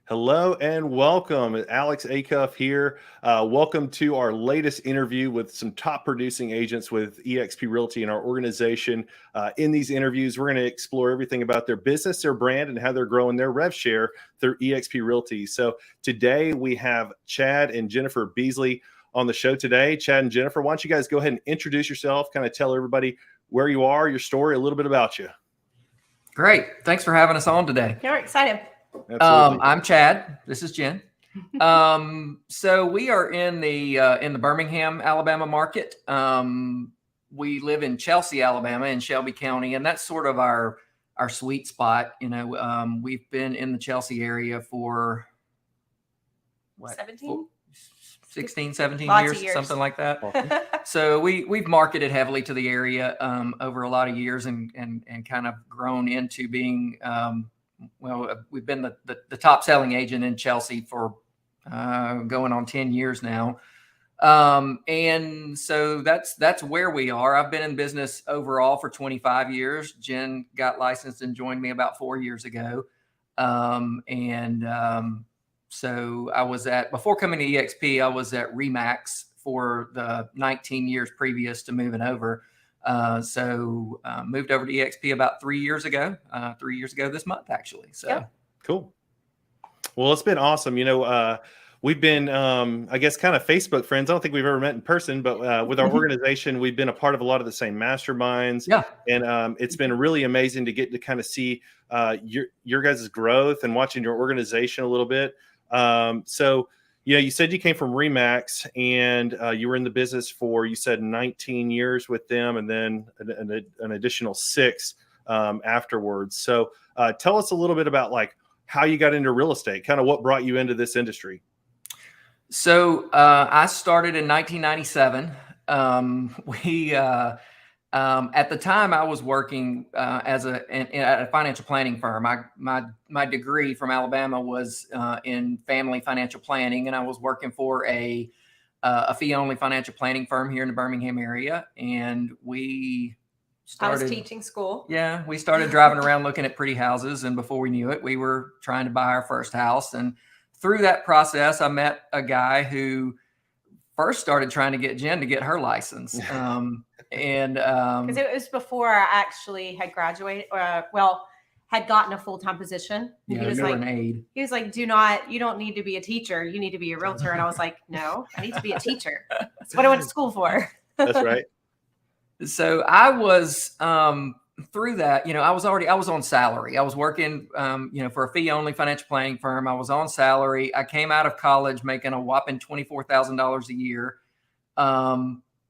Hello and welcome. Alex.acuff here. Welcome to our latest interview with some top producing agents with eXp Realty in our organization. In these interviews, we're going to explore everything about their business, their brand, and how they're growing their rev share through eXp Realty. So today we have Chad and Jennifer Beasley on the show today. Chad and Jennifer, why don't you guys go ahead and introduce yourself, kind of tell everybody where you are, your story, a little bit about you. Great. Thanks for having us on today. You're excited. Absolutely. I'm Chad. This is Jen. So we are in the Birmingham, Alabama market. We live in Chelsea, Alabama, in Shelby County, and that's sort of our sweet spot. You know, we've been in the Chelsea area for what, 16, 17 years, something like that. So we've marketed heavily to the area over a lot of years and kind of grown into being we've been the top selling agent in Chelsea for going on 10 years now. And so that's where we are. I've been in business overall for 25 years. Jen got licensed and joined me about 4 years ago. So I was before coming to eXp, I was at Remax for the 19 years previous to moving over. So moved over to eXp about 3 years ago, 3 years ago this month, actually. So yeah. Cool. Well, it's been awesome. You know, we've been, I guess, kind of Facebook friends. I don't think we've ever met in person, but with our organization, we've been a part of a lot of the same masterminds. Yeah. And it's been really amazing to get to kind of see your guys' growth and watching your organization a little bit. So, yeah, you said you came from Remax and you were in the business for, you said 19 years with them and then an additional 6 afterwards. So tell us a little bit about like how you got into real estate, kind of what brought you into this industry. So I started in 1997. At the time I was working at a financial planning firm. My degree from Alabama was in family financial planning, and I was working for a fee-only financial planning firm here in the Birmingham area. And I was teaching school. Yeah, we started driving around looking at pretty houses, and before we knew it, we were trying to buy our first house. And through that process, I met a guy who first started trying to get Jen to get her license. Because it was before I actually had graduated, had gotten a full-time position. Yeah, he was like, an aide. He was like, you don't need to be a teacher. You need to be a realtor. And I was like, no, I need to be a teacher. That's what I went to school for. That's right. So I was, through that, you know, I was on salary. I was working, for a fee-only financial planning firm. I was on salary. I came out of college making a whopping $24,000 a year.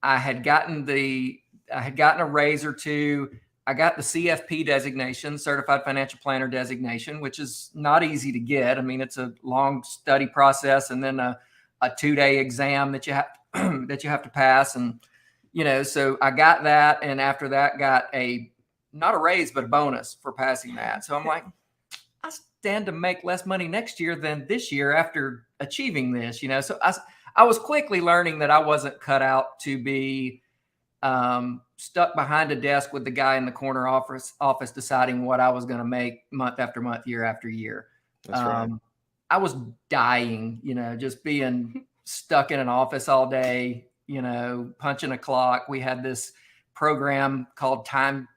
I had gotten a raise or two. I got the CFP designation, Certified Financial Planner designation, which is not easy to get. I mean, it's a long study process and then a 2-day exam that you have to pass. And, you know, so I got that. And after that got not a raise, but a bonus for passing that. So I'm like, I stand to make less money next year than this year after achieving this, you know? So I was quickly learning that I wasn't cut out to be stuck behind a desk with the guy in the corner office deciding what I was going to make month after month, year after year. That's right. I was dying, you know, just being stuck in an office all day, you know, punching a clock. We had this program called time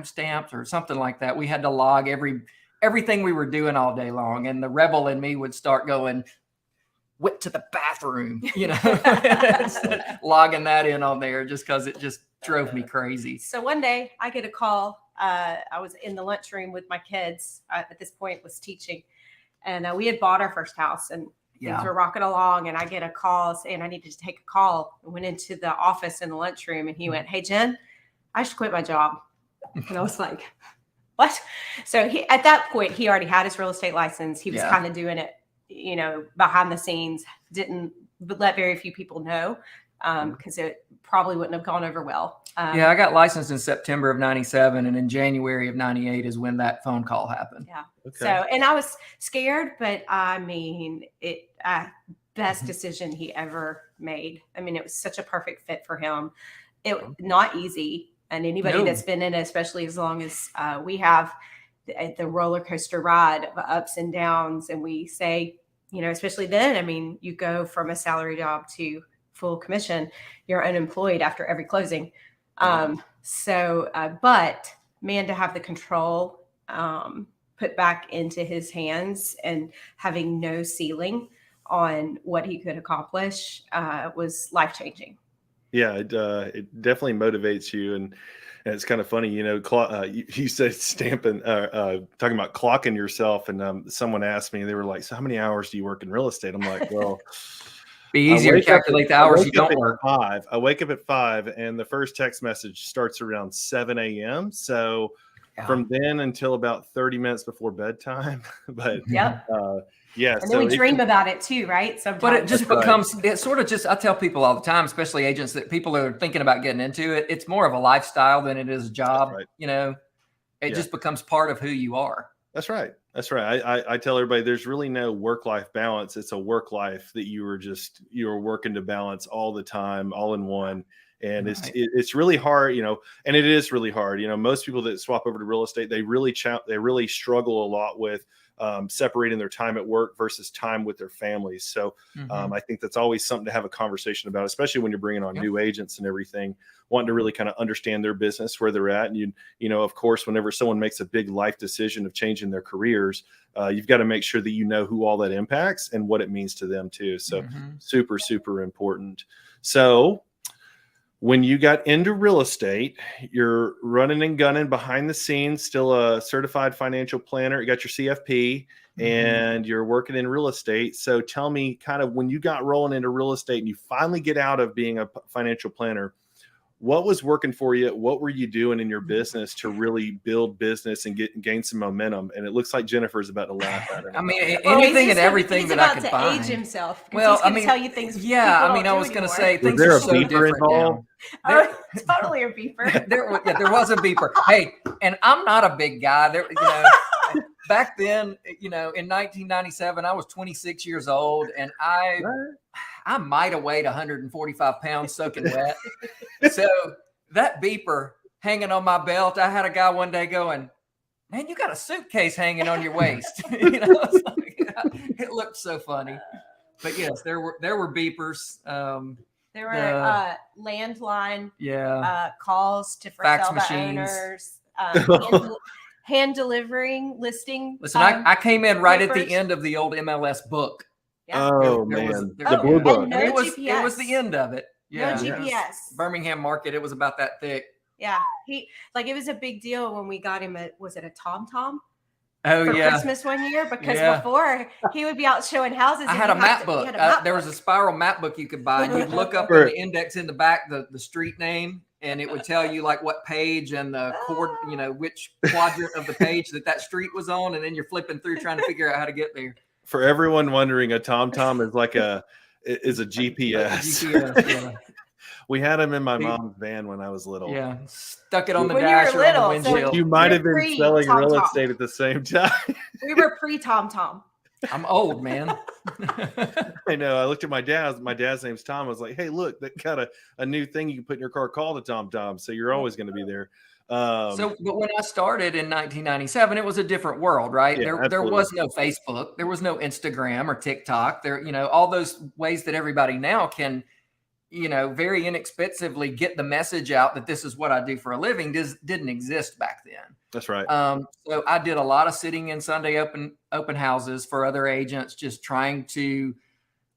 stamps or something like that. We had to log everything we were doing all day long. And the rebel in me would start going, went to the bathroom, you know, logging that in on there just because it just drove me crazy. So one day I get a call. I was in the lunchroom with my kids. At this point was teaching, and we had bought our first house and things were rocking along. And I get a call saying I needed to take a call. I went into the office in the lunchroom and he went, "Hey, Jen, I should quit my job." And I was like, "What?" So at that point, he already had his real estate license. He was kind of doing it, you know, behind the scenes, didn't let very few people know because it probably wouldn't have gone over well. Yeah, I got licensed in September of 97, and in January of 98 is when that phone call happened. Yeah. Okay. So, and I was scared, but I mean, best decision he ever made. I mean, it was such a perfect fit for him. It not easy. And anybody that's been in it, especially as long as we have, the roller coaster ride of ups and downs. And we say, especially then, I mean, you go from a salary job to full commission, you're unemployed after every closing. But man, to have the control put back into his hands and having no ceiling on what he could accomplish was life-changing. Yeah, it definitely motivates you. And it's kind of funny, you said stamping, talking about clocking yourself. And someone asked me, they were like, so how many hours do you work in real estate? I'm like, well, be easier to calculate the hours you don't work. I wake up at 5 and the first text message starts around 7 a.m. So from then until about 30 minutes before bedtime. But yeah. And then we dream about it too, right? Sometimes. But it just becomes, it sort of just, I tell people all the time, especially agents, that people are thinking about getting into it. It's more of a lifestyle than it is a job. Right. It just becomes part of who you are. That's right. That's right. I tell everybody there's really no work-life balance. It's a work life that you were working to balance all the time, all in one. And it's really hard, and it is really hard. Most people that swap over to real estate, they really struggle a lot with separating their time at work versus time with their families. So I think that's always something to have a conversation about, especially when you're bringing on new agents and everything, wanting to really kind of understand their business, where they're at. And of course, whenever someone makes a big life decision of changing their careers, you've got to make sure that you know who all that impacts and what it means to them too. So super, super important. So when you got into real estate, you're running and gunning behind the scenes, still a certified financial planner. You got your CFP and you're working in real estate. So tell me kind of when you got rolling into real estate and you finally get out of being a financial planner, what was working for you? What were you doing in your business to really build business and gain some momentum? And it looks like Jennifer's about to laugh at her. I mean, anything and everything that I could find. He's about to age himself. Well, he's going to tell you things. Yeah, I was going to say things are so different now. It's totally a beeper. There was a beeper. Hey, and I'm not a big guy. Back then, in 1997, I was 26 years old, and I might have weighed 145 pounds soaking wet. So that beeper hanging on my belt, I had a guy one day going, man, you got a suitcase hanging on your waist. It looked so funny. But yes, there were beepers. There were landline calls to for fax sale machines. Owners, hand delivering listing. Listen, I came in right at the end of the old MLS book. Yeah. Oh, man. The blue book. No it GPS. was the end of it. Yeah. No GPS. Birmingham market. It was about that thick. Yeah. It was a big deal when we got him was it a TomTom? Oh, for yeah. Christmas one year, because before he would be out showing houses. I had a map book. There was a spiral map book you could buy, and you'd look up in the index in the back, the street name, and it would tell you like what page and the which quadrant of the page that street was on. And then you're flipping through trying to figure out how to get there. For everyone wondering, a TomTom is like a GPS. Yeah. We had them in my mom's van when I was little. Yeah, stuck it on the when dash or on the windshield. So you might have been selling real estate at the same time. We were pre-TomTom. I'm old, man. I know. I looked at my dad. My dad's name's Tom. I was like, hey, look, that got a new thing you can put in your car called a TomTom. So you're always going to be there. But when I started in 1997, it was a different world, right? Yeah, there was no Facebook, there was no Instagram or TikTok. There, all those ways that everybody now can, very inexpensively get the message out that this is what I do for a living didn't exist back then. That's right. So I did a lot of sitting in Sunday open houses for other agents, just trying to,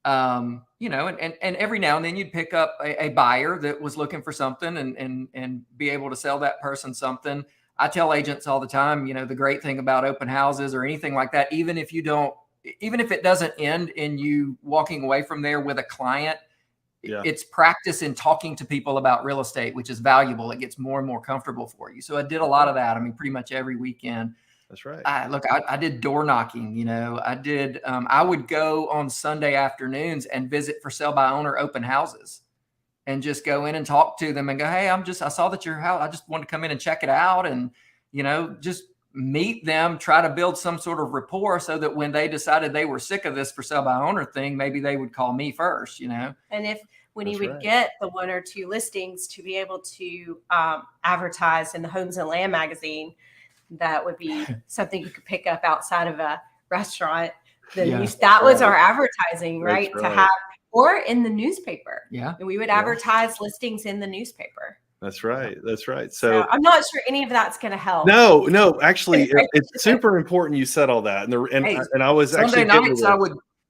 and every now and then you'd pick up a buyer that was looking for something and be able to sell that person something. I tell agents all the time, the great thing about open houses or anything like that, even if it doesn't end in you walking away from there with a client, it's practice in talking to people about real estate, which is valuable. It gets more and more comfortable for you. So I did a lot of that. I mean, pretty much every weekend. That's right. I did door knocking, I would go on Sunday afternoons and visit for sale by owner open houses and just go in and talk to them and go, hey, I saw that your house, I just wanted to come in and check it out and, just meet them, try to build some sort of rapport so that when they decided they were sick of this for sale by owner thing, maybe they would call me first, And when he would get the one or two listings to be able to advertise in the Homes and Land magazine, that would be something you could pick up outside of a restaurant. Yeah. That was our advertising, right? That's To right. have, or in the newspaper. Yeah. And we would advertise listings in the newspaper. That's right. That's right. So So I'm not sure any of that's going to help. no, actually, it's super important you said all that. And I was Sunday actually nights,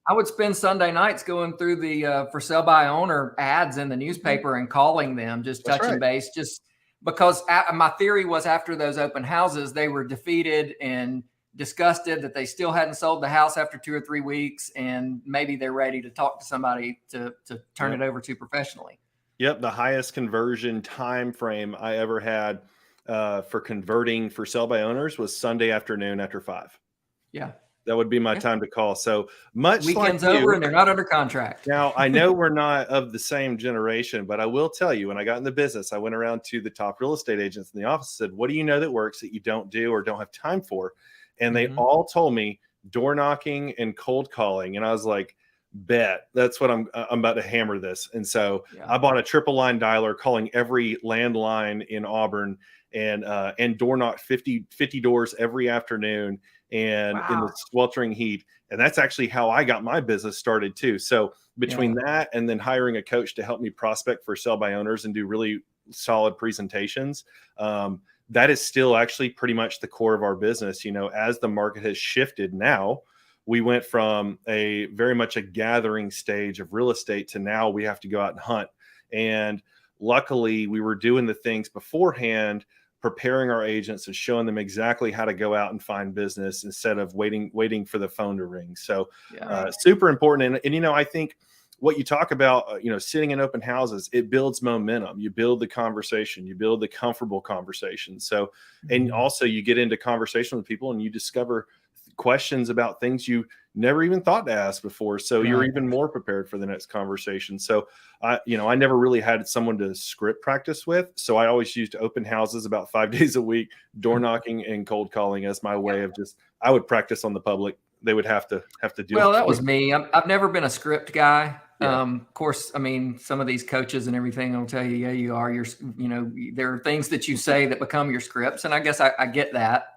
I would spend Sunday nights going through the for sale by owner ads in the newspaper and calling them, just touching base, just because my theory was after those open houses, they were defeated and disgusted that they still hadn't sold the house after 2 or 3 weeks, and maybe they're ready to talk to somebody to turn it over to professionally. Yep, the highest conversion time frame I ever had for converting for sell by owners was Sunday afternoon after 5. Yeah, that would be my time to call. So much weekend's like over and they're not under contract. Now, I know we're not of the same generation, but I will tell you, when I got in the business, I went around to the top real estate agents in the office and said, "What do you know that works that you don't do or don't have time for?" And they all told me door knocking and cold calling, and I was like, bet that's what I'm about to hammer this. And so I bought a triple line dialer, calling every landline in Auburn, and door knocked 50 doors every afternoon, and in the sweltering heat. And that's actually how I got my business started too. So between that and then hiring a coach to help me prospect for sell by owners and do really solid presentations, that is still actually pretty much the core of our business. You know, as the market has shifted now, we went from a very much a gathering stage of real estate to now we have to go out and hunt. And luckily we were doing the things beforehand, preparing our agents and showing them exactly how to go out and find business instead of waiting for the phone to ring. So super important. And, you know, I think what you talk about, you know, sitting in open houses, it builds momentum. You build the conversation, you build the comfortable conversation. So, and also you get into conversation with people and you discover questions about things you never even thought to ask before. So you're even more prepared for the next conversation. So I never really had someone to script practice with. So I always used open houses about 5 days a week, door knocking and cold calling as my way of I would practice on the public. They would have to do. Well, that was me. I've never been a script guy. Of course, I mean, some of these coaches and everything will tell you, yeah, you are. There are things that you say that become your scripts. And I guess I get that.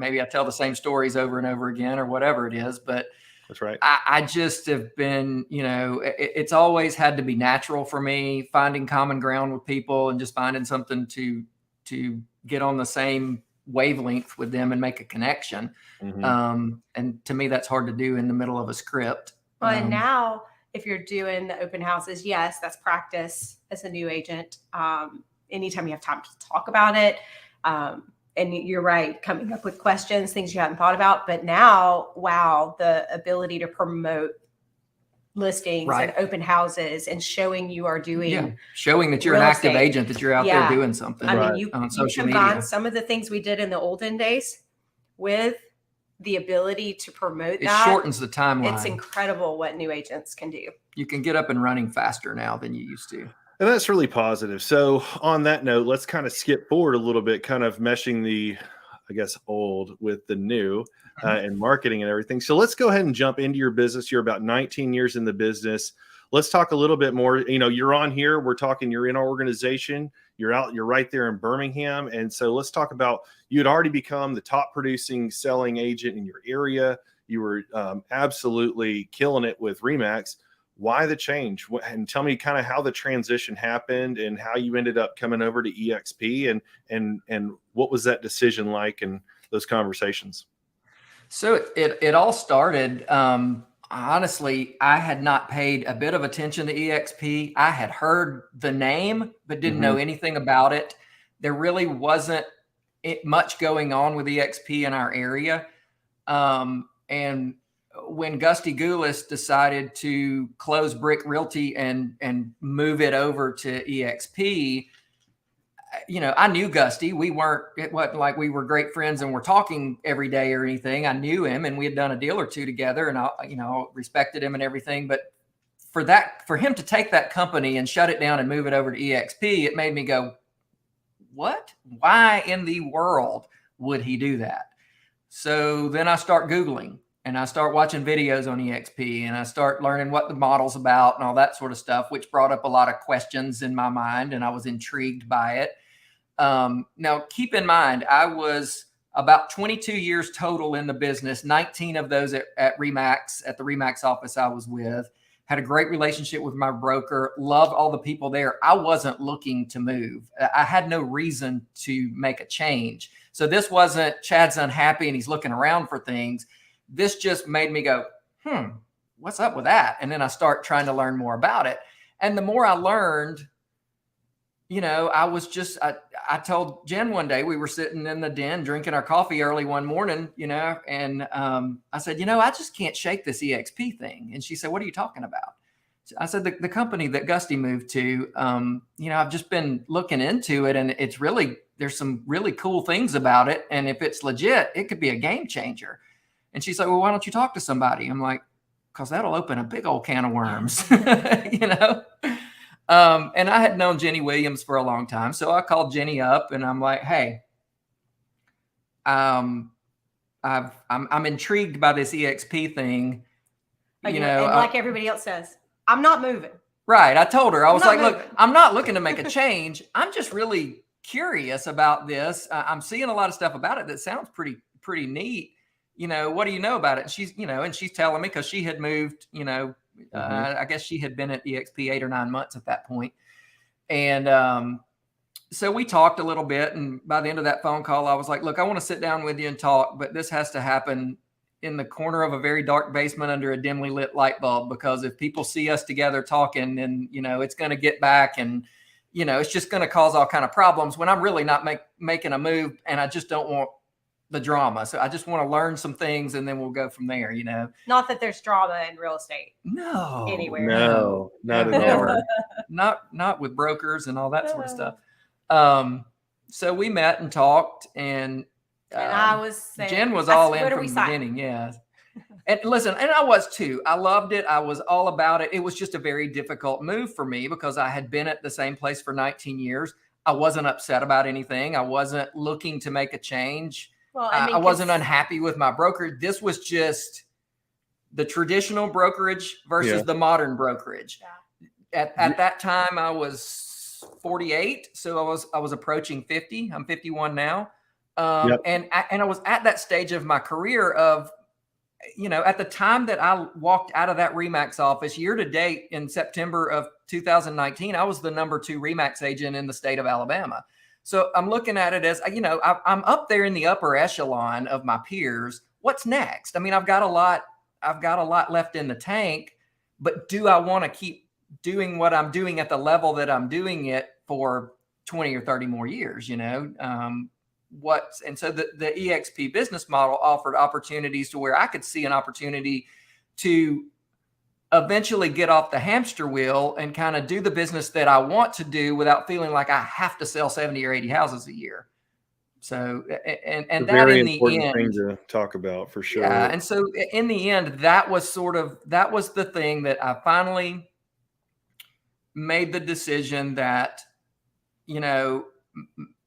Maybe I tell the same stories over and over again or whatever it is, but that's right. I just have been, it's always had to be natural for me, finding common ground with people and just finding something to get on the same wavelength with them and make a connection. And to me, that's hard to do in the middle of a script. Well, and now if you're doing the open houses, yes, that's practice as a new agent. Anytime you have time to talk about it. And you're right, coming up with questions, things you hadn't thought about. But now, wow, the ability to promote listings and open houses and showing you are doing showing that you're an active agent, that you're out there doing something. I mean, you social combine media. some of the things we did in the olden days with the ability to promote It that. shortens the timeline. It's incredible what new agents can do. You can get up and running faster now than you used to. And that's really positive. So on that note, let's kind of skip forward a little bit, kind of meshing the, I guess, old with the new and marketing and everything. So let's go ahead and jump into your business. You're about 19 years in the business. Let's talk a little bit more. You know, you're on here. We're talking, you're in our organization. You're right there in Birmingham. And so let's talk about, you had already become the top producing selling agent in your area. You were absolutely killing it with Remax. Why the change? And tell me kind of how the transition happened and how you ended up coming over to eXp and what was that decision like and those conversations? So it all started, honestly, I had not paid a bit of attention to eXp. I had heard the name, but didn't know anything about it. There really wasn't much going on with eXp in our area. And when Gusty Goulis decided to close Brick Realty and move it over to eXp, I knew Gusty. It wasn't like we were great friends and we're talking every day or anything. I knew him and we had done a deal or two together, and I respected him and everything. But for him to take that company and shut it down and move it over to eXp, it made me go, what? Why in the world would he do that? So then I start Googling and I start watching videos on eXp and I start learning what the model's about and all that sort of stuff, which brought up a lot of questions in my mind and I was intrigued by it. Now, keep in mind, I was about 22 years total in the business, 19 of those at Remax, at the Remax office I was with. Had a great relationship with my broker, loved all the people there. I wasn't looking to move. I had no reason to make a change. So this wasn't Chad's unhappy and he's looking around for things. This just made me go, what's up with that? And then I start trying to learn more about it. And the more I learned, I told Jen one day, we were sitting in the den drinking our coffee early one morning, and I said, I just can't shake this eXp thing. And she said, what are you talking about? I said, the company that Gusty moved to, I've just been looking into it, and it's really, there's some really cool things about it. And if it's legit, it could be a game changer. And she's like, well, why don't you talk to somebody? I'm like, because that'll open a big old can of worms, And I had known Jenny Williams for a long time. So I called Jenny up and I'm like, hey, I'm intrigued by this eXp thing. And like everybody else says, I'm not moving. Right. I told her, I was like, look, I'm not looking to make a change. I'm just really curious about this. I'm seeing a lot of stuff about it that sounds pretty neat. What do you know about it? And she's, and she's telling me, because she had moved, I guess she had been at eXp 8 or 9 months at that point. And so we talked a little bit. And by the end of that phone call, I was like, look, I want to sit down with you and talk, but this has to happen in the corner of a very dark basement under a dimly lit light bulb, because if people see us together talking, then, it's going to get back and, it's just going to cause all kind of problems when I'm really not making a move, and I just don't want the drama. So I just want to learn some things and then we'll go from there, Not that there's drama in real estate. No. Anywhere. No, not at all. Not with brokers and all that sort of stuff. So we met and talked, and I was saying, Jen was all in from the beginning. Yeah. And listen, and I was too. I loved it. I was all about it. It was just a very difficult move for me because I had been at the same place for 19 years. I wasn't upset about anything. I wasn't looking to make a change. Well, I wasn't unhappy with my broker. This was just the traditional brokerage versus the modern brokerage. Yeah. At that time, I was 48, so I was approaching 50. I'm 51 now, and I was at that stage of my career of, at the time that I walked out of that Remax office, year to date in September of 2019, I was the number 2 Remax agent in the state of Alabama. So I'm looking at it as, I'm up there in the upper echelon of my peers. What's next? I mean, I've got a lot left in the tank, but do I want to keep doing what I'm doing at the level that I'm doing it for 20 or 30 more years, And so the eXp business model offered opportunities to where I could see an opportunity to eventually get off the hamster wheel and kind of do the business that I want to do without feeling like I have to sell 70 or 80 houses a year. So, and that very in the important end, thing to talk about for sure. Yeah. And so in the end, that was the thing that I finally made the decision that,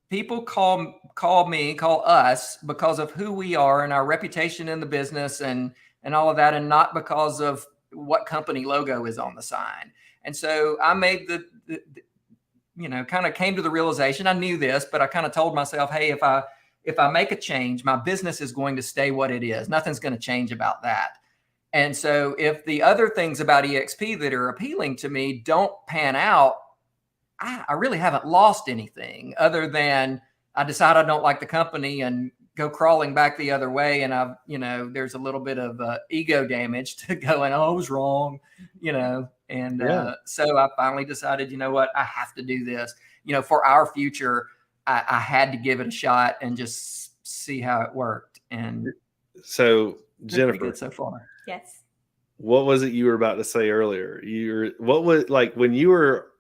people call us because of who we are and our reputation in the business and all of that, and not because of what company logo is on the sign. And so I made kind of came to the realization, I knew this, but I kind of told myself, hey, if I make a change, my business is going to stay what it is. Nothing's going to change about that. And so if the other things about eXp that are appealing to me don't pan out, I really haven't lost anything other than I decide I don't like the company and go crawling back the other way. And there's a little bit of ego damage to going, oh, I was wrong, so I finally decided, what, I have to do this, for our future. I had to give it a shot and just see how it worked. And so Jennifer, good so far. Yes. What was it you were about to say earlier? What was like when you were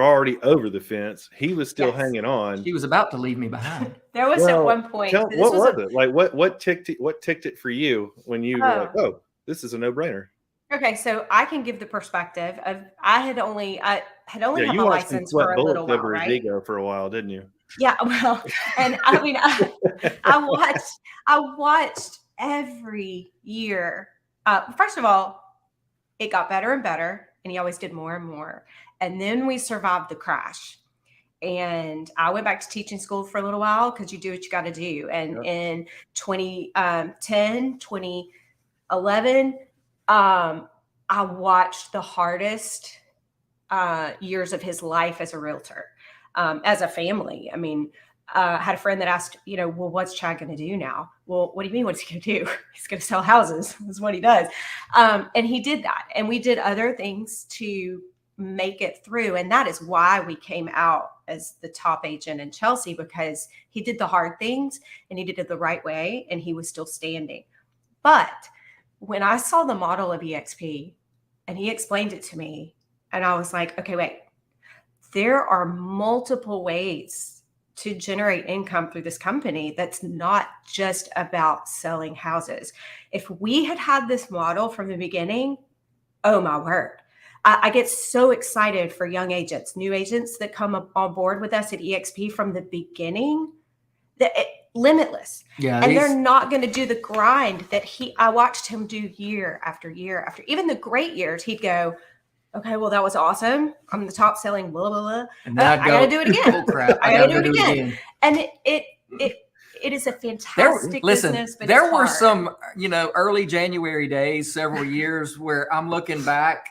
already over the fence, he was still hanging on. He was about to leave me behind. There was at one point. What was it? Like what ticked it for you when you were like, oh, this is a no-brainer? Okay, so I can give the perspective of I had only had my license for a little while, right? Ego for a while, didn't you? Yeah, well, and I mean, I watched every year. First of all, it got better and better, and he always did more and more. And then we survived the crash. And I went back to teaching school for a little while because you do what you got to do. And in 2010, 2011, I watched the hardest years of his life as a realtor, as a family. I mean, I had a friend that asked, well, what's Chad going to do now? Well, what do you mean? What's he going to do? He's going to sell houses. That's what he does. And he did that. And we did other things to make it through. And that is why we came out as the top agent in Chelsea, because he did the hard things and he did it the right way. And he was still standing. But when I saw the model of eXp and he explained it to me, and I was like, okay, wait, there are multiple ways to generate income through this company that's not just about selling houses. If we had had this model from the beginning, oh my word. I get so excited for young agents, new agents that come on board with us at eXp from the beginning, limitless. Yeah, and they're not going to do the grind that I watched him do year after year after, even the great years. He'd go, okay, well, that was awesome. I'm the top selling, blah, blah, blah. And I got to do it again. Oh, crap. I got to do it again. And it is a fantastic business, but there were some, early January days, several years where I'm looking back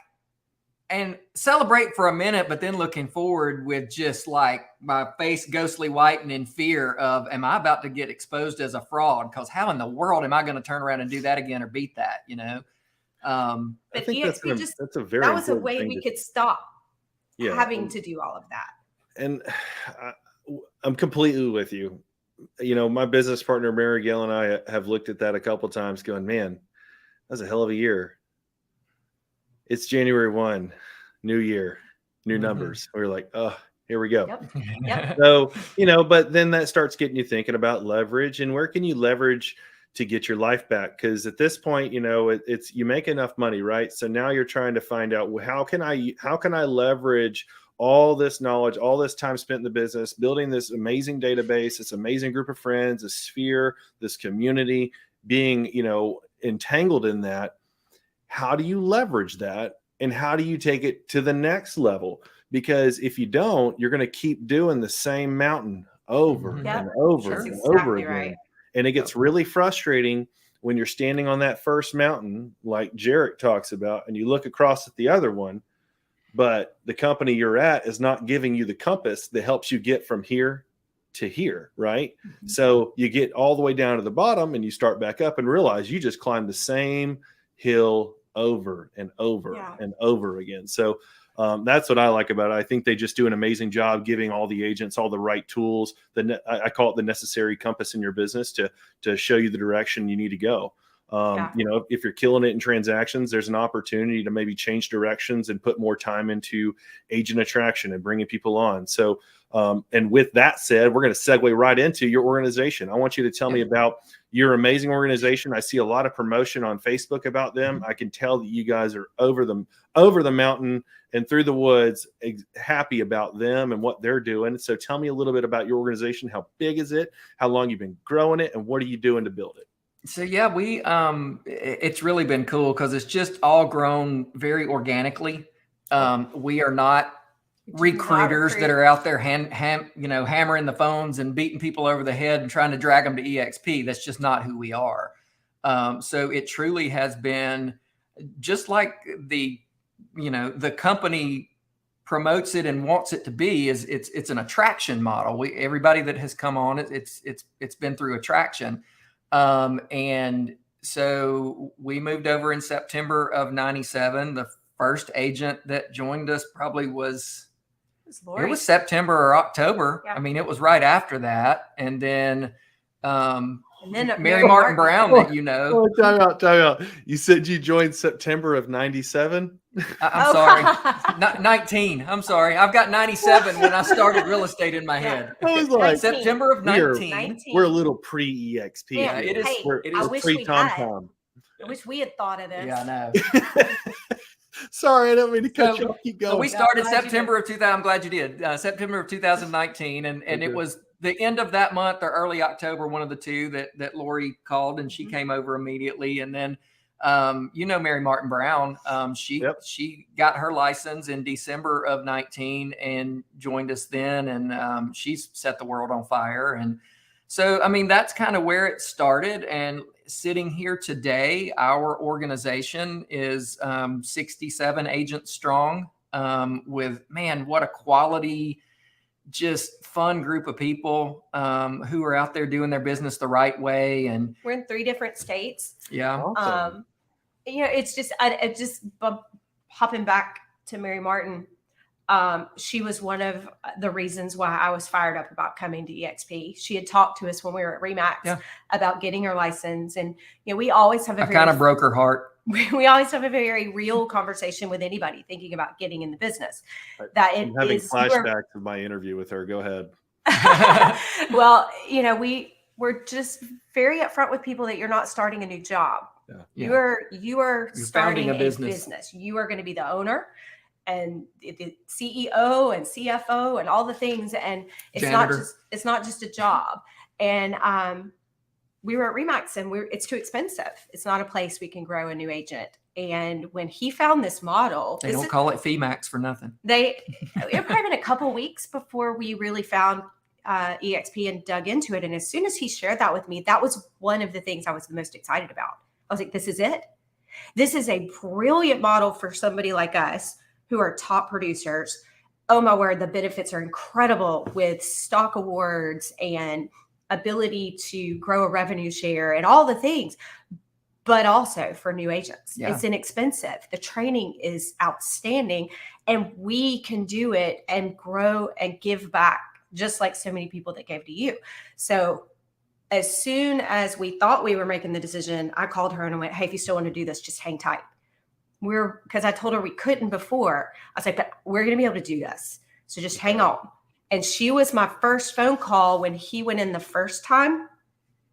and celebrate for a minute, but then looking forward with just like my face ghostly white and in fear of, am I about to get exposed as a fraud? Because how in the world am I going to turn around and do that again or beat that, I think that's a very that was a way we could stop having to do all of that. And I'm completely with you. My business partner Mary Gill and I have looked at that a couple of times, going, "Man, that's a hell of a year." It's January 1, new year, new numbers. We're like, "Oh, here we go." Yep. So but then that starts getting you thinking about leverage and where can you leverage to get your life back? Because at this point, it's you make enough money, right? So now you're trying to find out, well, how can I leverage all this knowledge, all this time spent in the business, building this amazing database, this amazing group of friends, a sphere, this community, being entangled in that. How do you leverage that, and how do you take it to the next level? Because if you don't, you're going to keep doing the same mountain over and over and over again. Right. And it gets really frustrating when you're standing on that first mountain, like Jarek talks about, and you look across at the other one, but the company you're at is not giving you the compass that helps you get from here to here, right? Mm-hmm. So you get all the way down to the bottom and you start back up and realize you just climbed the same hill over and over and over again. So that's what I like about it. I think they just do an amazing job giving all the agents all the right tools. I call it the necessary compass in your business to show you the direction you need to go. If you're killing it in transactions, there's an opportunity to maybe change directions and put more time into agent attraction and bringing people on. So, and with that said, we're going to segue right into your organization. I want you to tell me about your amazing organization. I see a lot of promotion on Facebook about them. Mm-hmm. I can tell that you guys are over the mountain and through the woods, happy about them and what they're doing. So tell me a little bit about your organization. How big is it? How long you've been growing it? And what are you doing to build it? So we it's really been cool because it's just all grown very organically. We are not recruiters that are out there hammering the phones and beating people over the head and trying to drag them to eXp. That's just not who we are. So it truly has been just like the company promotes it and wants it to be. It's an attraction model. Everybody that has come on it's been through attraction. And so we moved over in September of 97. The first agent that joined us probably was September or October. Yeah. I mean, it was right after that. And then Mary Martin Brown that Time out. You said you joined September of 97? I'm sorry. 19. I'm sorry. I've got 97 when I started real estate in my head. I was like, September of 19. We're a little pre-eXp. Yeah, it is. Hey, we're pre-TomTom. I wish we had thought of this. Yeah, I know. Sorry, I don't mean to cut you off. Keep going. So we started September of 2000. I'm glad you did. September of 2019. And it was the end of that month or early October, one of the two that Lori called, and she came over immediately. And then Mary Martin Brown, she got her license in December of 19 and joined us then. And she's set the world on fire. And so, I mean, that's kind of where it started. And sitting here today, our organization is 67 agents strong, with, man, what a quality, just fun group of people who are out there doing their business the right way. And we're in 3 different states. Yeah. Awesome. It's just, hopping back to Mary Martin. She was one of the reasons why I was fired up about coming to eXp. She had talked to us when we were at Remax about getting her license. And, we always have kind of broke her heart. We always have a very real conversation with anybody thinking about getting in the business. That I'm having flashbacks of my interview with her. Go ahead. Well, we're just very upfront with people that you're not starting a new job. Yeah. You are starting a business. You are going to be the owner and the CEO and CFO and all the things. And it's not just a job. And we were at Remax and it's too expensive. It's not a place we can grow a new agent. And when he found this model, they don't call it Femax for nothing. It probably been a couple weeks before we really found eXp and dug into it. And as soon as he shared that with me, that was one of the things I was the most excited about. I was like, this is it. This is a brilliant model for somebody like us who are top producers. Oh my word, the benefits are incredible with stock awards and ability to grow a revenue share and all the things, but also for new agents. Yeah. It's inexpensive. The training is outstanding, and we can do it and grow and give back just like so many people that gave to you. So as soon as we thought we were making the decision, I called her and I went, hey, if you still want to do this, just hang tight. Because I told her we couldn't before. I was like, but we're going to be able to do this. So just hang on. And she was my first phone call when he went in the first time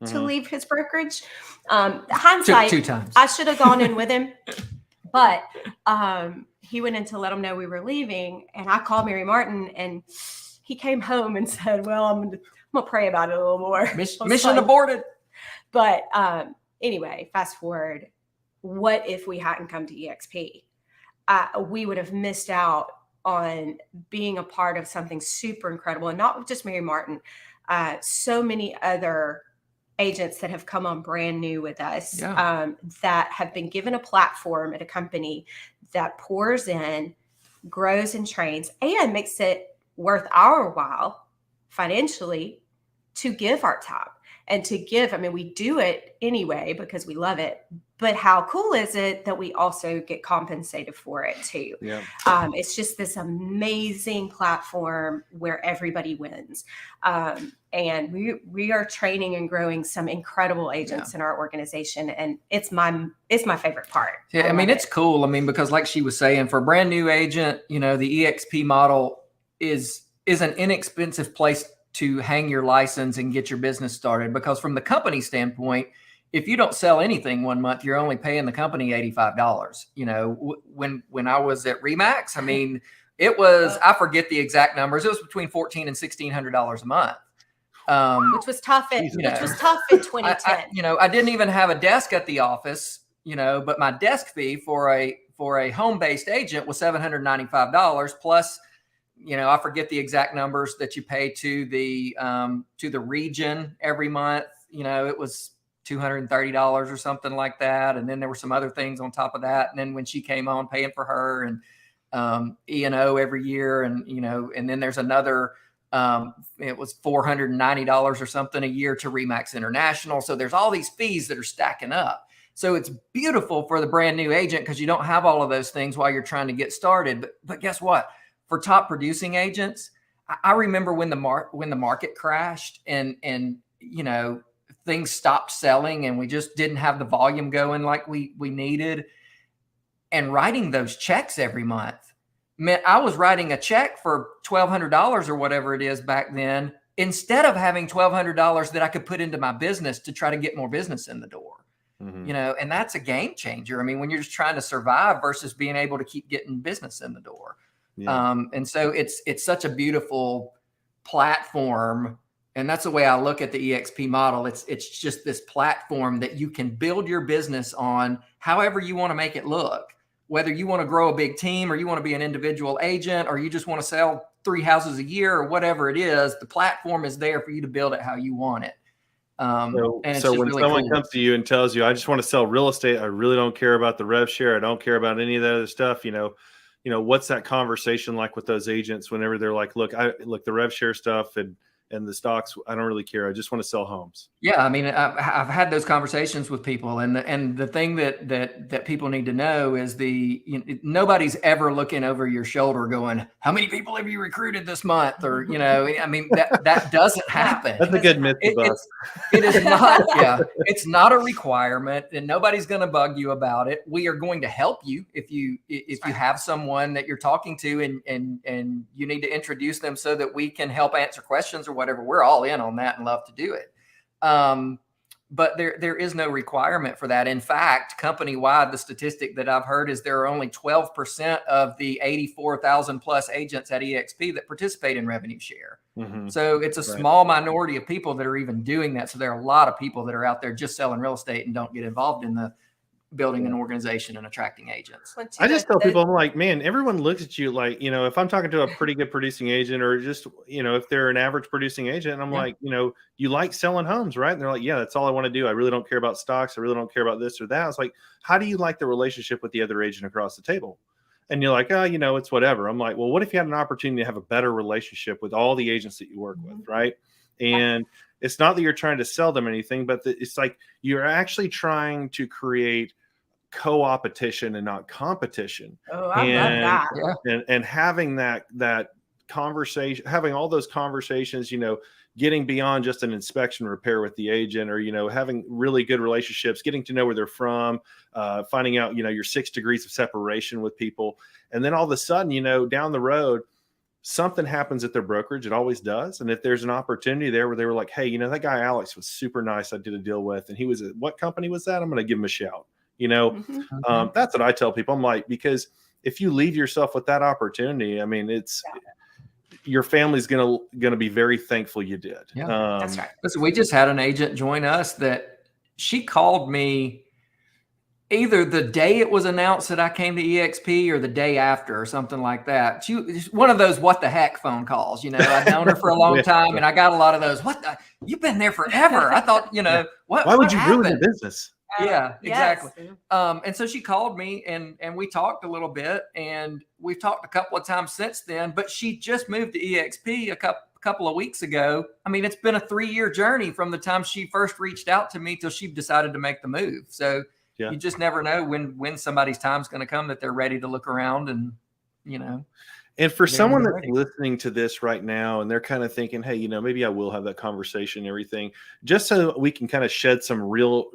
to leave his brokerage. Hindsight, 2 times. I should have gone in with him, but he went in to let him know we were leaving. And I called Mary Martin, and he came home and said, well, I'm going to pray about it a little more. Mission aborted. But anyway, fast forward. What if we hadn't come to eXp? We would have missed out on being a part of something super incredible. And not just Mary Martin, so many other agents that have come on brand new with us, that have been given a platform at a company that pours in, grows and trains, and makes it worth our while financially to give our time and to give. I mean, we do it anyway because we love it, but how cool is it that we also get compensated for it too? Yeah. It's just this amazing platform where everybody wins. And we are training and growing some incredible agents in our organization. And it's my favorite part. Yeah. I mean, it's cool. I mean, because like she was saying, for a brand new agent, the eXp model is an inexpensive place to hang your license and get your business started. Because from the company standpoint, if you don't sell anything one month, you're only paying the company $85. When I was at Remax, I mean, it was, I forget the exact numbers. It was between $1,400 and $1,600 a month. Which was tough in 2010. I didn't even have a desk at the office, but my desk fee for a home-based agent was $795 plus, I forget the exact numbers that you pay to the region every month. It was $230 or something like that. And then there were some other things on top of that. And then when she came on, paying for her and E&O every year. And, and then there's another, it was $490 or something a year to Remax International. So there's all these fees that are stacking up. So it's beautiful for the brand new agent because you don't have all of those things while you're trying to get started. But guess what? For top producing agents, I remember when the market crashed and things stopped selling and we just didn't have the volume going like we needed. And writing those checks every month meant I was writing a check for $1,200 or whatever it is back then, instead of having $1,200 that I could put into my business to try to get more business in the door. And that's a game changer. I mean, when you're just trying to survive versus being able to keep getting business in the door. Yeah. And so it's such a beautiful platform And that's the way I look at the eXp model. It's just this platform that you can build your business on however you want to make it look. Whether you want to grow a big team or you want to be an individual agent or you just want to sell 3 houses a year or whatever it is, the platform is there for you to build it how you want it. So and it's when really someone cool. comes to you and tells you, I just want to sell real estate, I really don't care about the rev share, I don't care about any of that other stuff, what's that conversation like with those agents whenever they're like, look, the rev share stuff and the stocks, I don't really care. I just want to sell homes. Yeah, I mean, I've had those conversations with people, and the thing that people need to know is nobody's ever looking over your shoulder going, how many people have you recruited this month? Or I mean that doesn't happen. That's a good myth to bust. It is not. Yeah, it's not a requirement, and nobody's going to bug you about it. We are going to help you if you have someone that you're talking to, and you need to introduce them so that we can help answer questions or whatever. We're all in on that and love to do it. But there is no requirement for that. In fact, company-wide, the statistic that I've heard is there are only 12% of the 84,000 plus agents at eXp that participate in revenue share. Mm-hmm. So it's a small minority of people that are even doing that. So there are a lot of people that are out there just selling real estate and don't get involved in the building an organization and attracting agents. I just tell people, I'm like, man, everyone looks at you like, if I'm talking to a pretty good producing agent or just, if they're an average producing agent, and I'm like, you like selling homes, right? And they're like, yeah, that's all I want to do. I really don't care about stocks. I really don't care about this or that. I was like, how do you like the relationship with the other agent across the table? And you're like, oh, it's whatever. I'm like, well, what if you had an opportunity to have a better relationship with all the agents that you work with, right? And it's not that you're trying to sell them anything, but it's like you're actually trying to create co-opetition and not competition. Oh, I love that. And having that conversation, having all those conversations, getting beyond just an inspection repair with the agent, or having really good relationships, getting to know where they're from, finding out your 6 degrees of separation with people, and then all of a sudden down the road something happens at their brokerage. It always does. And if there's an opportunity there where they were like, hey, that guy Alex was super nice, I did a deal with, and he was at what company was that? I'm going to give him a shout. That's what I tell people. I'm like, because if you leave yourself with that opportunity, I mean, it's your family's gonna be very thankful you did. Yeah, that's right. Listen, we just had an agent join us that she called me either the day it was announced that I came to eXp or the day after or something like that. One of those what the heck phone calls. I've known her for a long time, and I got a lot of those. What the? You've been there forever. I thought, what? Why would you ruin the business? Yeah, exactly. Yes. And so she called me and we talked a little bit, and we've talked a couple of times since then, but she just moved to eXp a couple of weeks ago. I mean, it's been a 3-year journey from the time she first reached out to me till she decided to make the move. So you just never know when somebody's time's going to come that they're ready to look around and, And for someone that's listening to this right now and they're kind of thinking, hey, maybe I will have that conversation and everything, just so we can kind of shed some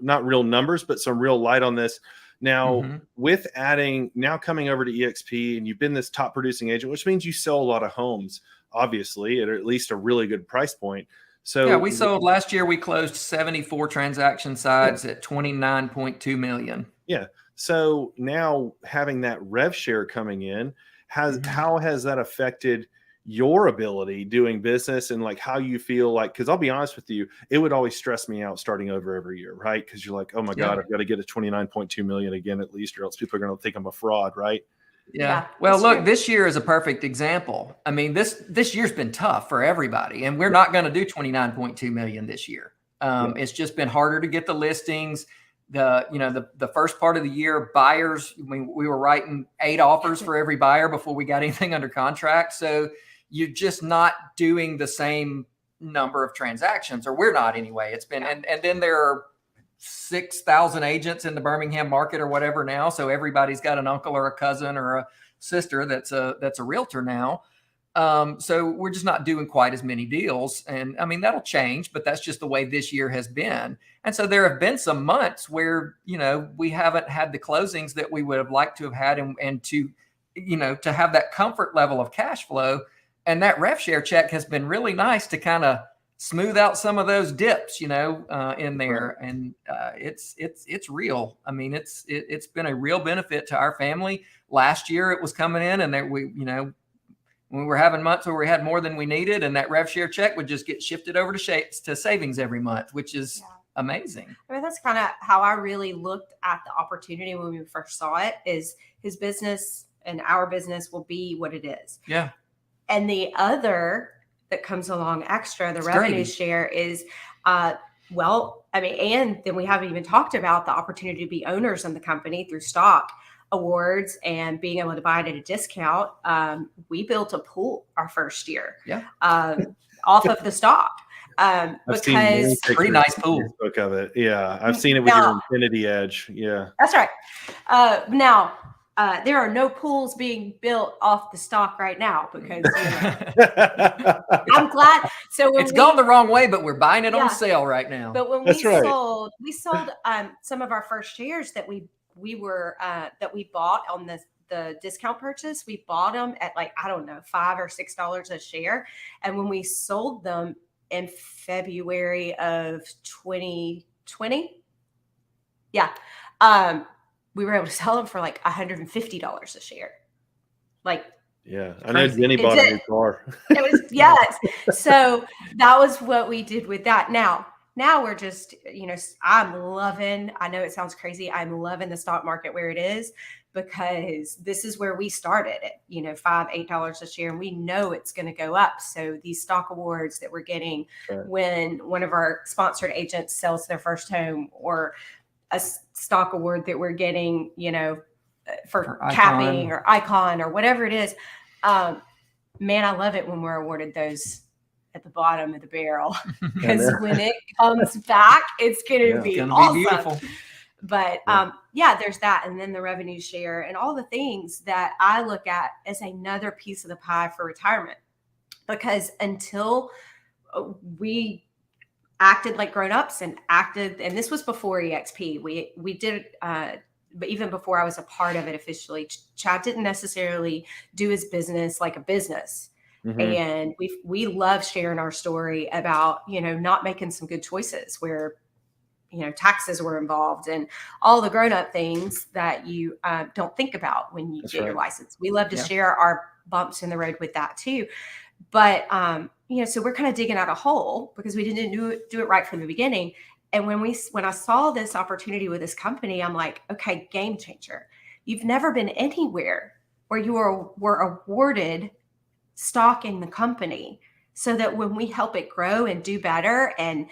not real numbers, but some real light on this. Now, with now coming over to eXp, and you've been this top producing agent, which means you sell a lot of homes, obviously, at least a really good price point. So yeah, we sold last year, we closed 74 transaction sides at $29.2 million. Yeah. So now having that rev share coming in, how has that affected your ability doing business and like how you feel like, because I'll be honest with you, it would always stress me out starting over every year, right? Because you're like, oh my God, I've got to get a 29.2 million again at least, or else people are going to think I'm a fraud, right? Yeah. Well, look, this year is a perfect example. I mean, this year's been tough for everybody, and we're not going to do 29.2 million this year. It's just been harder to get the listings. The first part of the year, buyers, we were writing 8 offers for every buyer before we got anything under contract. So you're just not doing the same number of transactions, or we're not anyway. It's been, and then there are 6,000 agents in the Birmingham market or whatever now. So everybody's got an uncle or a cousin or a sister that's a realtor now. So we're just not doing quite as many deals. And I mean, that'll change, but that's just the way this year has been. And so there have been some months where, we haven't had the closings that we would have liked to have had, and to have that comfort level of cash flow. And that rev share check has been really nice to kind of smooth out some of those dips, in there. And it's real. I mean, it's been a real benefit to our family. Last year it was coming in, and that when we were having months where we had more than we needed, and that rev share check would just get shifted over to savings every month, which is amazing. I mean, that's kind of how I really looked at the opportunity when we first saw it, is his business and our business will be what it is. Yeah. And the other that comes along extra, the revenue share is, and then we haven't even talked about the opportunity to be owners in the company through stock awards and being able to buy it at a discount. We built a pool our first year off of the stock. Because pretty nice pool. Book of it. Yeah. I've seen it with your Infinity Edge. Yeah. That's right. Now, there are no pools being built off the stock right now because I'm glad. So it's gone the wrong way, but we're buying it on sale right now. But when we sold some of our first shares that we bought on the discount purchase. We bought them at $5 or $6 a share, and when we sold them in February of 2020, we were able to sell them for $150 a share. I know Jenny bought a new car. It was, yes. So that was what we did with that. Now we're just, I know it sounds crazy. I'm loving the stock market where it is, because this is where we started at, $5, $8 a share. And we know it's going to go up. So these stock awards that we're getting when one of our sponsored agents sells their first home, or a stock award that we're getting, for capping or icon or whatever it is. Man, I love it when we're awarded those at the bottom of the barrel, because when it comes back, it's going to be awesome. Beautiful. But there's that. And then the revenue share and all the things that I look at as another piece of the pie for retirement, because until we acted like grown-ups and this was before eXp, we did, but even before I was a part of it officially, Chad didn't necessarily do his business like a business. Mm-hmm. And we love sharing our story about, not making some good choices where, taxes were involved and all the grown-up things that you don't think about when you get your license. We love to share our bumps in the road with that too. But, so we're kind of digging out a hole because we didn't do it right from the beginning. And when I saw this opportunity with this company, I'm like, okay, game changer. You've never been anywhere where you were awarded stock in the company, so that when we help it grow and do better, and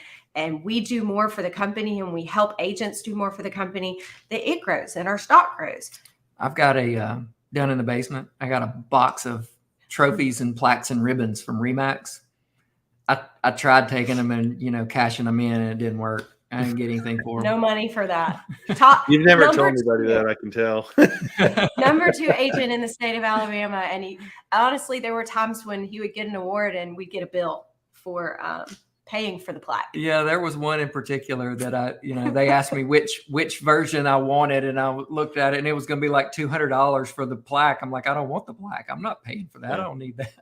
we do more for the company, and we help agents do more for the company, that it grows and our stock grows. I've got down in the basement, I got a box of trophies and plaques and ribbons from Remax. I tried taking them and, cashing them in, and it didn't work. I didn't get anything for them. No money for that. You've never told anybody that, I can tell. Number 2 agent in the state of Alabama. And honestly, there were times when he would get an award and we'd get a bill for paying for the plaque. Yeah, there was one in particular that they asked me which version I wanted, and I looked at it, and it was going to be like $200 for the plaque. I'm like, I don't want the plaque. I'm not paying for that. I don't need that.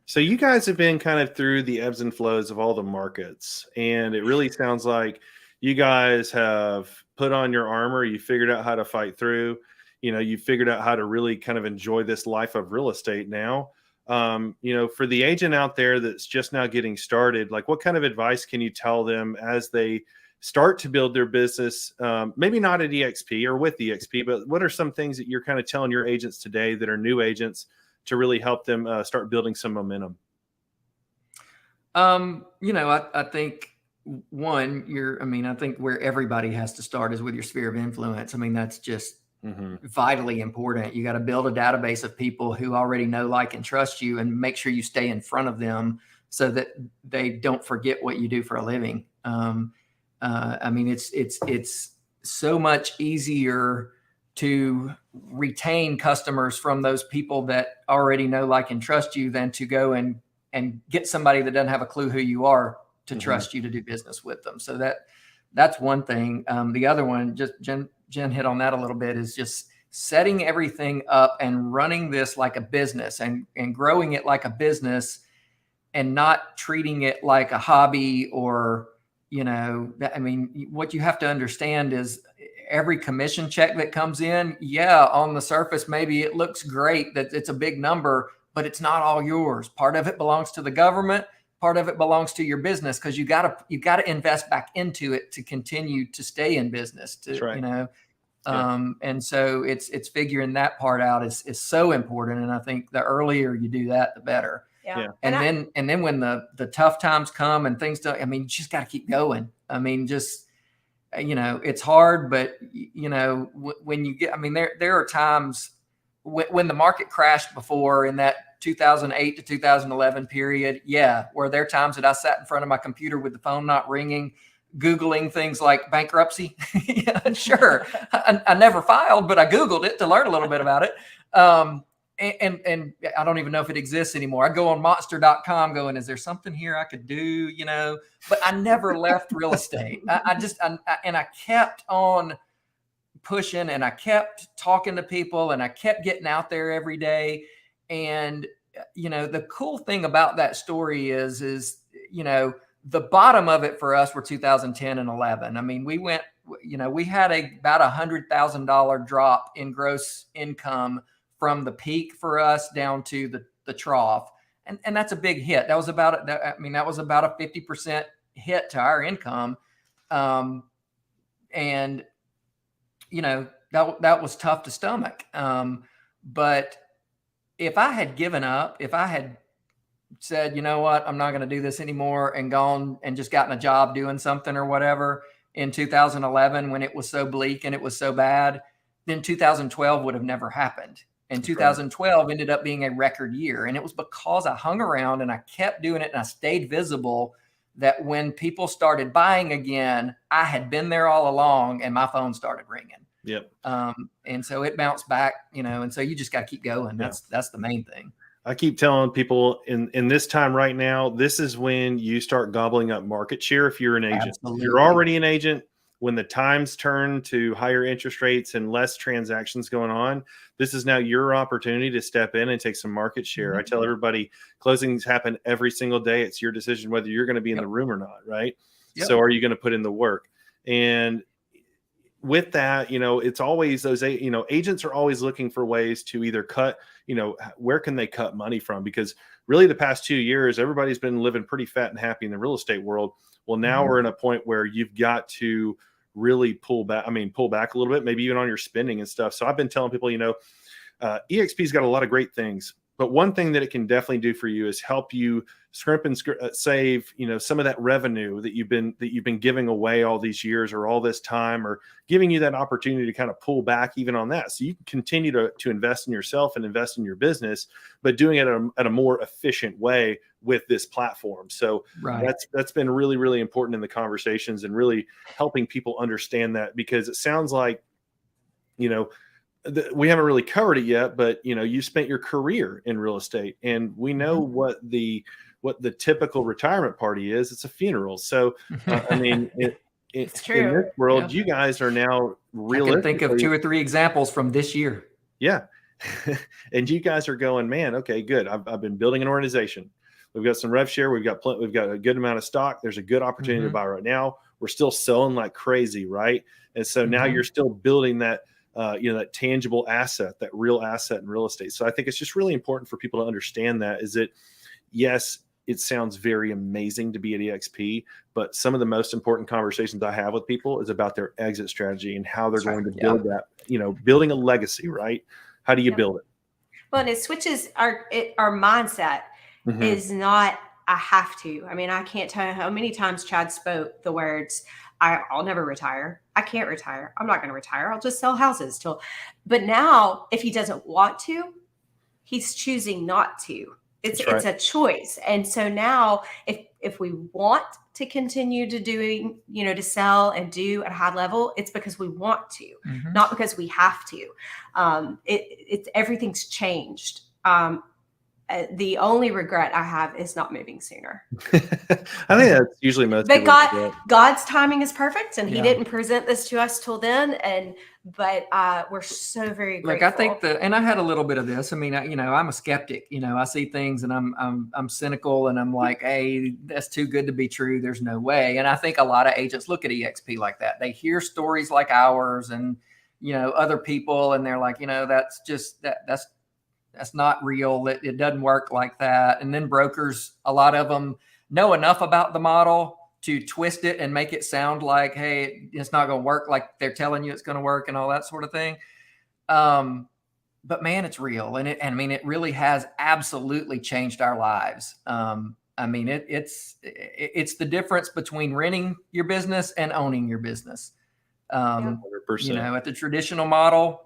So you guys have been kind of through the ebbs and flows of all the markets, and it really sounds like you guys have put on your armor. You figured out how to fight through. You figured out how to really kind of enjoy this life of real estate now. For the agent out there that's just now getting started, what kind of advice can you tell them as they start to build their business? Maybe not at eXp or with eXp, but what are some things that you're kind of telling your agents today that are new agents to really help them start building some momentum? I think I think where everybody has to start is with your sphere of influence. I mean, that's just vitally important. You got to build a database of people who already know, like, and trust you, and make sure you stay in front of them so that they don't forget what you do for a living. It's so much easier to retain customers from those people that already know, like, and trust you than to go and get somebody that doesn't have a clue who you are to trust you to do business with them. So that's one thing. The other one, just Jen hit on that a little bit, is just setting everything up and running this like a business, and growing it like a business, and not treating it like a hobby or, what you have to understand is every commission check that comes in, on the surface, maybe it looks great that it's a big number, but it's not all yours. Part of it belongs to the government. Part of it belongs to your business, because you gotta invest back into it to continue to stay in business. Right. You know, and so it's figuring that part out is so important. And I think the earlier you do that, the better. Yeah. And then when the tough times come and things don't, I mean, you just got to keep going. I mean, just, you know, it's hard, but you know, when you get, I mean, there are times when the market crashed before in that 2008 to 2011 period. Yeah. Were there times that I sat in front of my computer with the phone not ringing, Googling things like bankruptcy? Yeah, sure. I never filed, but I Googled it to learn a little bit about it. And I don't even know if it exists anymore. I go on monster.com going, is there something here I could do? You know, but I never left real estate. I kept on pushing, and I kept talking to people, and I kept getting out there every day. And, you know, the cool thing about that story is, you know, the bottom of it for us were 2010 and 11. I mean, we went, you know, we had about $100,000 drop in gross income from the peak for us down to the trough. And that's a big hit. That was about a 50% hit to our income. And, you know, that was tough to stomach. But if I had given up, if I had said, you know what, I'm not going to do this anymore, and gone and just gotten a job doing something or whatever in 2011, when it was so bleak and it was so bad, then 2012 would have never happened. And 2012 ended up being a record year. And it was because I hung around and I kept doing it and I stayed visible, that when people started buying again, I had been there all along and my phone started ringing. Yep. And so it bounced back, you know, and so you just got to keep going. That's the main thing. I keep telling people in this time right now, this is when you start gobbling up market share. If you're an agent, Absolutely. If you're already an agent, when the times turn to higher interest rates and less transactions going on, this is now your opportunity to step in and take some market share. Mm-hmm. I tell everybody, closings happen every single day. It's your decision whether you're going to be in the room or not, right? Yep. So are you going to put in the work? And with that, you know, it's always those, you know, agents are always looking for ways to either cut, you know, where can they cut money from? Because really the past 2 years, everybody's been living pretty fat and happy in the real estate world. Well, now we're in a point where you've got to really pull back a little bit, maybe even on your spending and stuff. So I've been telling people, you know, eXp's got a lot of great things, but one thing that it can definitely do for you is help you scrimp and save, you know, some of that revenue that you've been giving away all these years or all this time, or giving you that opportunity to kind of pull back even on that. So you can continue to invest in yourself and invest in your business, but doing it at a more efficient way with this platform. So that's been really, really important in the conversations and really helping people understand that, because it sounds like, you know, we haven't really covered it yet, but you know, you spent your career in real estate, and we know what the typical retirement party is. It's a funeral. So I mean, it's true. In this world, you guys are now realistically, I can think of 2 or 3 examples from this year. Yeah. And you guys are going, man, okay, good. I've been building an organization. We've got some rev share. We've got a good amount of stock. There's a good opportunity to buy right now. We're still selling like crazy, right? And so now you're still building that, you know, that tangible asset, that real asset in real estate. So I think it's just really important for people to understand that, is that, yes, it sounds very amazing to be at eXp, but some of the most important conversations I have with people is about their exit strategy and how they're going to build that, you know, building a legacy, right? How do you build it? Well, and it switches our mindset is not, I have to. I mean, I can't tell you how many times Chad spoke the words, I'll never retire. I can't retire. I'm not going to retire. I'll just sell houses till. But now, if he doesn't want to, he's choosing not to. It's a choice. And so now, if we want to continue to doing, you know, to sell and do at a high level, it's because we want to, not because we have to. It's everything's changed. The only regret I have is not moving sooner. I think that's usually most. But God's timing is perfect, and He didn't present this to us till then. But we're so very grateful. Like, I think and I had a little bit of this. I mean, you know, I'm a skeptic. You know, I see things and I'm cynical, and I'm like, hey, that's too good to be true. There's no way. And I think a lot of agents look at eXp like that. They hear stories like ours and, you know, other people, and they're like, you know, that's That's not real. It doesn't work like that. And then brokers, a lot of them know enough about the model to twist it and make it sound like, hey, it's not going to work like they're telling you it's going to work and all that sort of thing. But man, it's real. And it really has absolutely changed our lives. It's the difference between renting your business and owning your business. 100%. At the traditional model,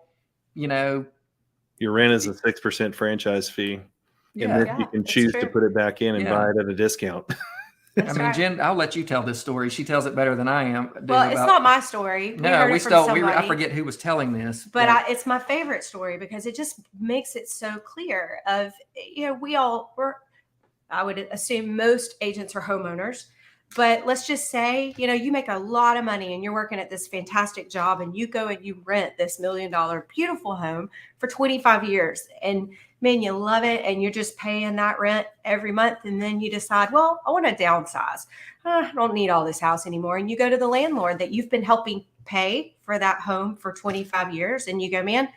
your rent is a 6% franchise fee. And then you can choose to put it back in and buy it at a discount. Jen, I'll let you tell this story. She tells it better than I am. Well, it's not my story. I forget who was telling this. But it's my favorite story because it just makes it so clear of, I would assume most agents are homeowners. But let's just say, you make a lot of money and you're working at this fantastic job and you go and you rent this $1 million beautiful home for 25 years. And man, you love it. And you're just paying that rent every month. And then you decide, well, I want to downsize. I don't need all this house anymore. And you go to the landlord that you've been helping pay for that home for 25 years. And you go, man,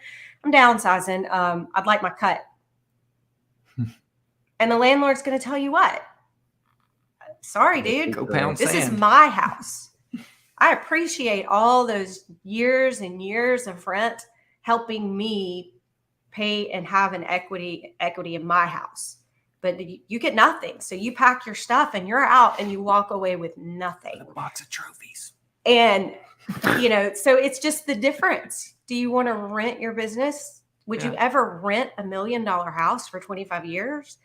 I'm downsizing. I'd like my cut. And the landlord's going to tell you what? Sorry, dude. Go pound this sand. Is my house. I appreciate all those years and years of rent helping me pay and have an equity in my house. But you get nothing. So you pack your stuff and you're out and you walk away with nothing. A box of trophies. And, so it's just the difference. Do you want to rent your business? Would you ever rent $1 million house for 25 years?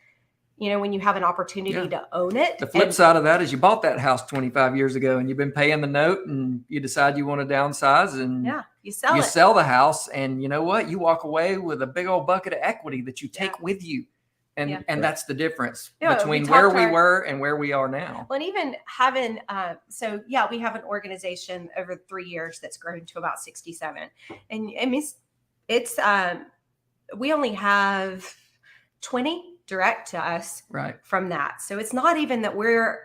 When you have an opportunity to own it. The flip side of that is you bought that house 25 years ago and you've been paying the note and you decide you want to downsize and you sell the house. And you know what? You walk away with a big old bucket of equity that you take with you. And that's the difference between where we were and where we are now. Well, and even having, we have an organization over 3 years that's grown to about 67. And it's we only have 20 direct to us from that. So it's not even that we're,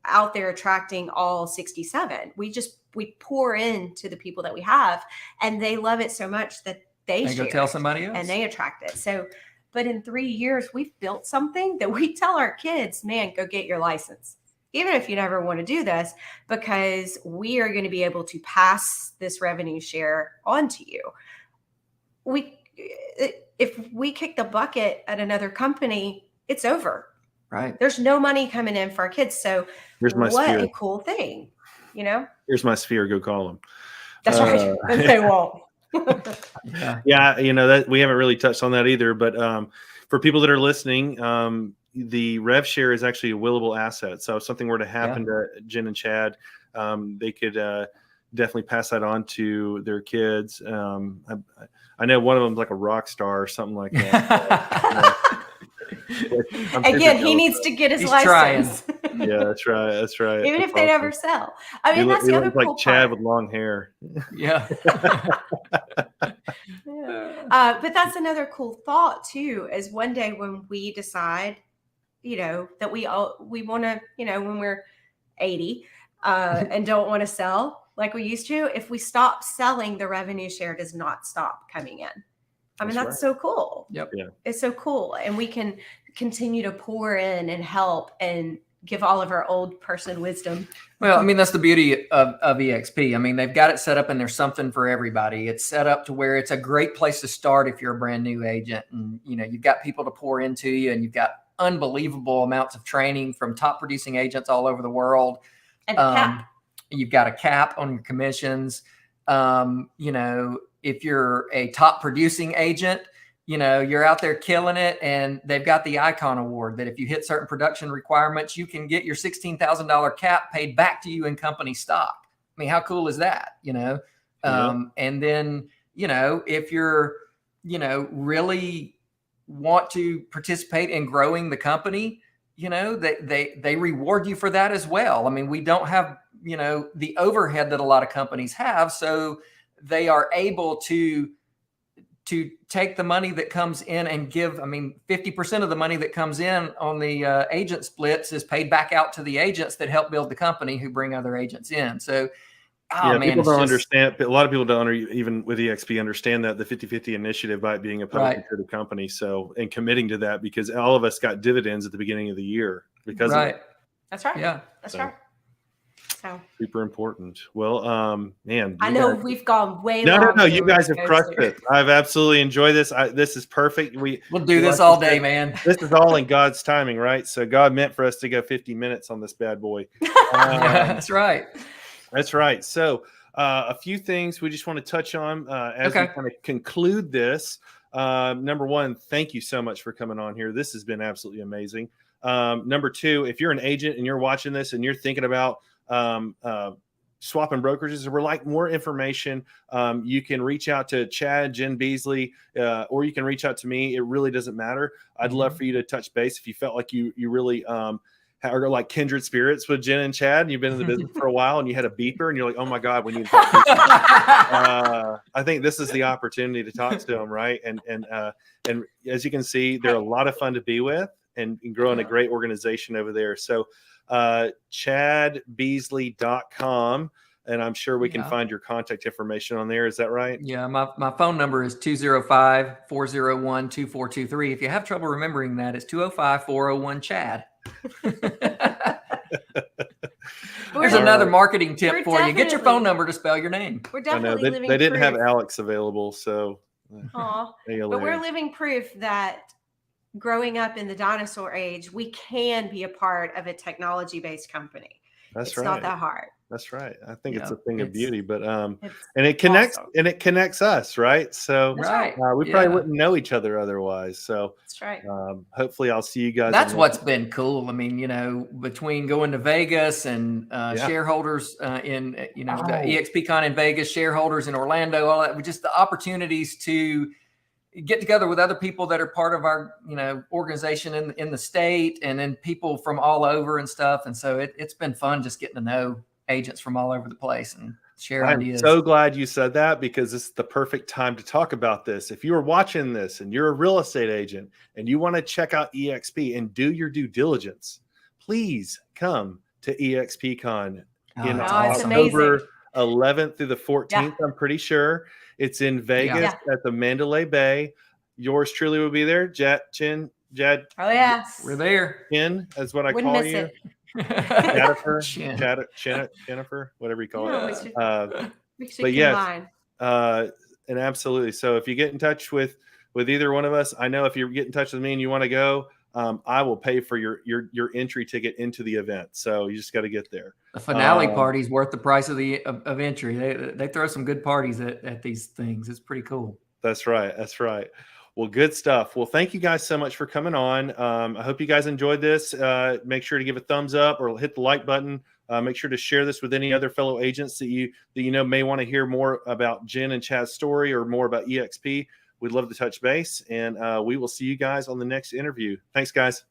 out there attracting all 67. We pour into the people that we have and they love it so much that they share go tell somebody else and they attract it. So, but in 3 years, we've built something that we tell our kids, man, go get your license. Even if you never want to do this, because we are going to be able to pass this revenue share on to you. If we kick the bucket at another company, it's over. Right. There's no money coming in for our kids. So a cool thing, Here's my sphere. Go call them. That's right. They won't. That we haven't really touched on that either. But for people that are listening, the rev share is actually a willable asset. So if something were to happen to Jen and Chad, they could definitely pass that on to their kids. I know one of them's like a rock star or something like that. Again, he needs to get his license. Yeah, that's right. Even if they never sell. I mean, that's the other cool like Chad with long hair. Yeah. But that's another cool thought too, is one day when we decide, that we want to, when we're 80 and don't want to sell like we used to, if we stop selling, the revenue share does not stop coming in. I mean, that's so cool. Yep. Yeah. It's so cool. And we can continue to pour in and help and give all of our old person wisdom. Well, I mean, that's the beauty of eXp. I mean, they've got it set up and there's something for everybody. It's set up to where it's a great place to start if you're a brand new agent. And, you've got people to pour into you and you've got unbelievable amounts of training from top producing agents all over the world. And a cap. You've got a cap on your commissions. If you're a top producing agent, you're out there killing it, and they've got the Icon Award that if you hit certain production requirements, you can get your $16,000 cap paid back to you in company stock. I mean, how cool is that? And then, if you're, really want to participate in growing the company, they reward you for that as well. I mean, we don't have, the overhead that a lot of companies have. So they are able to take the money that comes in and give, 50% of the money that comes in on the agent splits is paid back out to the agents that help build the company who bring other agents in. So Oh, man, people it's don't just, understand. A lot of people don't even with eXp understand that the 50-50 initiative by it being a publicly Right. traded company. So, and committing to that because all of us got dividends at the beginning of the year because of right. it. That's right. Yeah. That's So, right. So super important. Well, man, I you know guys, we've gone way no, long. you guys have crushed it. I've absolutely enjoyed this. This is perfect. We'll do we this like all you said, day, man. This is all in God's timing, right? So God meant for us to go 50 minutes on this bad boy. That's right. That's right. So a few things we just want to touch on as we kind of conclude this. Number one, thank you so much for coming on here. This has been absolutely amazing. Number two, if you're an agent and you're watching this and you're thinking about swapping brokerages or would like more information, you can reach out to Chad, Jen Beasley, or you can reach out to me. It really doesn't matter. I'd love for you to touch base if you felt like you really are like kindred spirits with Jen and Chad, and you've been in the business for a while and you had a beeper and you're like, oh my God, we need to talk to I think this is the opportunity to talk to them, right? And as you can see, they're a lot of fun to be with and growing a great organization over there. So chadbeasley.com, and I'm sure we can find your contact information on there. Is that right? Yeah, my phone number is 205-401-2423. If you have trouble remembering that, it's 205-401-CHAD. There's another marketing tip for you. Get your phone number to spell your name. We're definitely living. They didn't have Alex available, so. But we're living proof that growing up in the dinosaur age, we can be a part of a technology-based company. It's not that hard. That's right. I think it's a thing of beauty, but and it connects and it connects us, right? So we probably wouldn't know each other otherwise. So that's right. Hopefully I'll see you guys. That's what's been cool. I mean, between going to Vegas and shareholders in the eXpCon in Vegas, shareholders in Orlando, all that, just the opportunities to get together with other people that are part of our, organization in the state, and then people from all over and stuff. And so it's been fun just getting to know agents from all over the place and share ideas. I'm so glad you said that because this is the perfect time to talk about this. If you are watching this and you're a real estate agent and you want to check out eXp and do your due diligence, please come to eXpCon in October 11th through the 14th. I'm pretty sure it's in Vegas at the Mandalay Bay. Yours truly will be there. Jad. Oh yes, we're there. Jen, that's what I call you. Jennifer, whatever you call it. But yes, and absolutely. So if you get in touch with either one of us, I know if you get in touch with me and you want to go, I will pay for your entry ticket into the event. So you just got to get there. The finale party is worth the price of the entry. They throw some good parties at these things. It's pretty cool. That's right. That's right. Well, good stuff. Well, thank you guys so much for coming on. I hope you guys enjoyed this. Make sure to give a thumbs up or hit the like button. Make sure to share this with any other fellow agents that you may want to hear more about Jen and Chad's story or more about eXp. We'd love to touch base, and we will see you guys on the next interview. Thanks, guys.